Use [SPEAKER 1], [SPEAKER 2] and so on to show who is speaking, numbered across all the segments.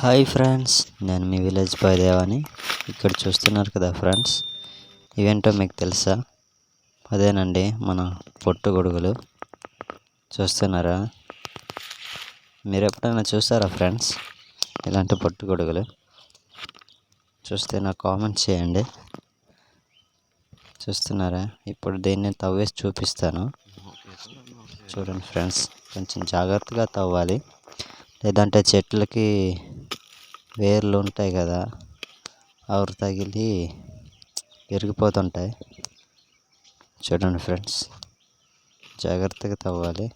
[SPEAKER 1] Hi friends, నేను మీ village boy దేవాని. ఇక్కడ చూస్తున్నారు కదా ఫ్రెండ్స్, ఇవేంటో మీకు తెలుసా? అదేనండి మన పొట్టుగొడుగులు. చూస్తున్నారా? మీరు ఎప్పుడైనా చూసారా ఫ్రెండ్స్ ఇలాంటి పొట్టుగొడుగులు? చూస్తే నాకు కామెంట్ చేయండి. చూస్తున్నారా? ఇప్పుడు దీన్ని తవ్వేసి చూపిస్తాను. చూడండి ఫ్రెండ్స్, కొంచెం జాగ్రత్తగా తవ్వాలి, లేదంటే చెట్లకి వేర్లు ఉంటాయి కదా, అవి తగిలి విరిగిపోతుంటాయి. చూడండి ఫ్రెండ్స్, జాగ్రత్తగా తవ్వాలి,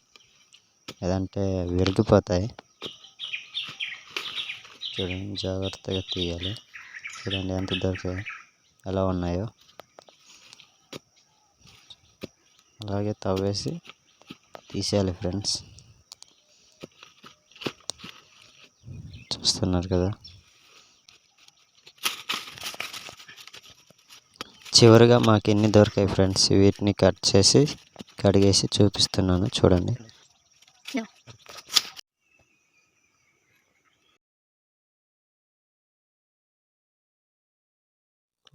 [SPEAKER 1] లేదంటే విరిగిపోతాయి. చూడండి, జాగ్రత్తగా తీయాలి. చూడండి ఎంత దొరికాయి, ఎలా ఉన్నాయో. అలాగే తవ్వేసి తీసేయాలి ఫ్రెండ్స్. చూస్తున్నారు కదా. చివరిగా మాకు ఎన్ని దొరికాయి ఫ్రెండ్స్, వీటిని కట్ చేసి కడిగేసి చూపిస్తున్నాను. చూడండి.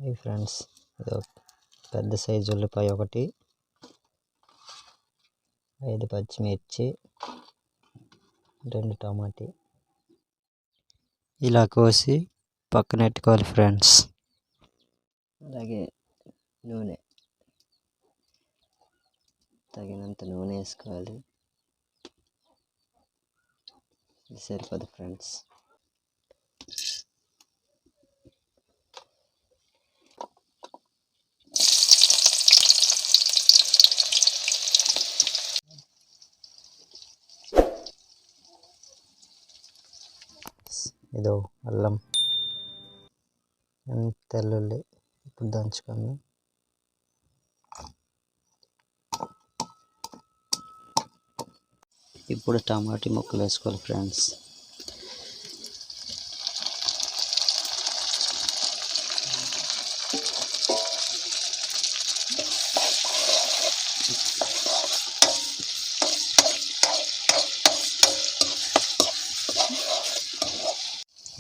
[SPEAKER 1] ఈ ఫ్రెండ్స్, ఇదో పెద్ద సైజు ఉల్లిపాయ ఒకటి, 5 పచ్చిమిర్చి, 2 టమాటీ ఇలా కోసి పక్కన పెట్టుకోవాలి ఫ్రెండ్స్. అలాగే నూనె, తగినంత నూనె వేసుకోవాలి. ఇది సరిపోదు ఫ్రెండ్స్. ఇదో అల్లం, తెల్లుల్లి ఇప్పుడు దంచుకొని, ఇప్పుడు టమాటీ ముక్కలు వేసుకోవాలి ఫ్రెండ్స్.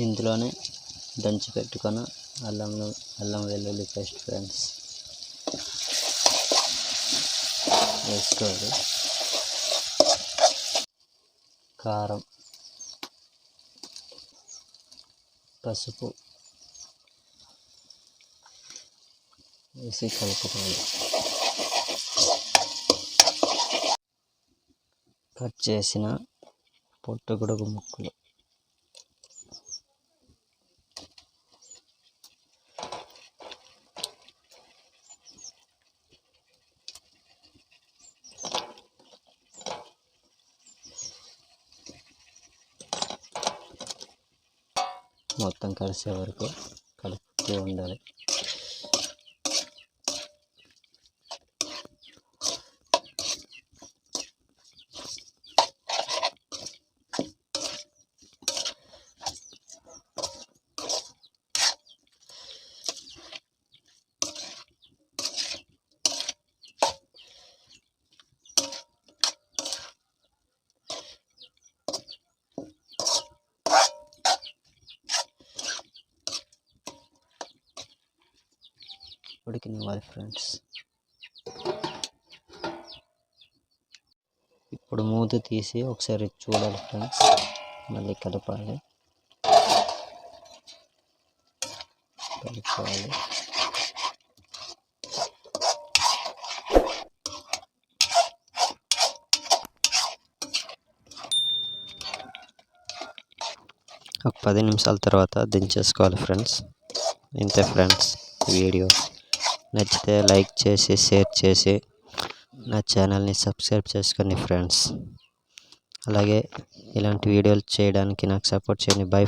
[SPEAKER 1] ఇందులోనే దంచి పెట్టుకొని అల్లం వెల్లుల్లి పేస్ట్ ఫ్రెండ్స్ వేసుకోవాలి. కారం, పసుపు వేసి కలుపుకోవాలి. కట్ చేసిన పొట్టుగొడుగు ముక్కలు మొత్తం కలిసే వరకు కలుపుతూ ఉండాలి. ఉడికినివ్వాలి ఫ్రెండ్స్. ఇప్పుడు మూత తీసి ఒకసారి చూడాలి ఫ్రెండ్స్, మళ్ళీ కలపాలి. ఒక 10 నిమిషాల తర్వాత దించేసుకోవాలి ఫ్రెండ్స్. ఇంతే ఫ్రెండ్స్. వీడియో నచ్చితే లైక్ చేసి షేర్ చేసి నా ఛానల్ని సబ్స్క్రైబ్ చేసుకోండి ఫ్రెండ్స్. అలాగే ఇలాంటి వీడియోలు చేయడానికి నాకు సపోర్ట్ చేయండి. బై.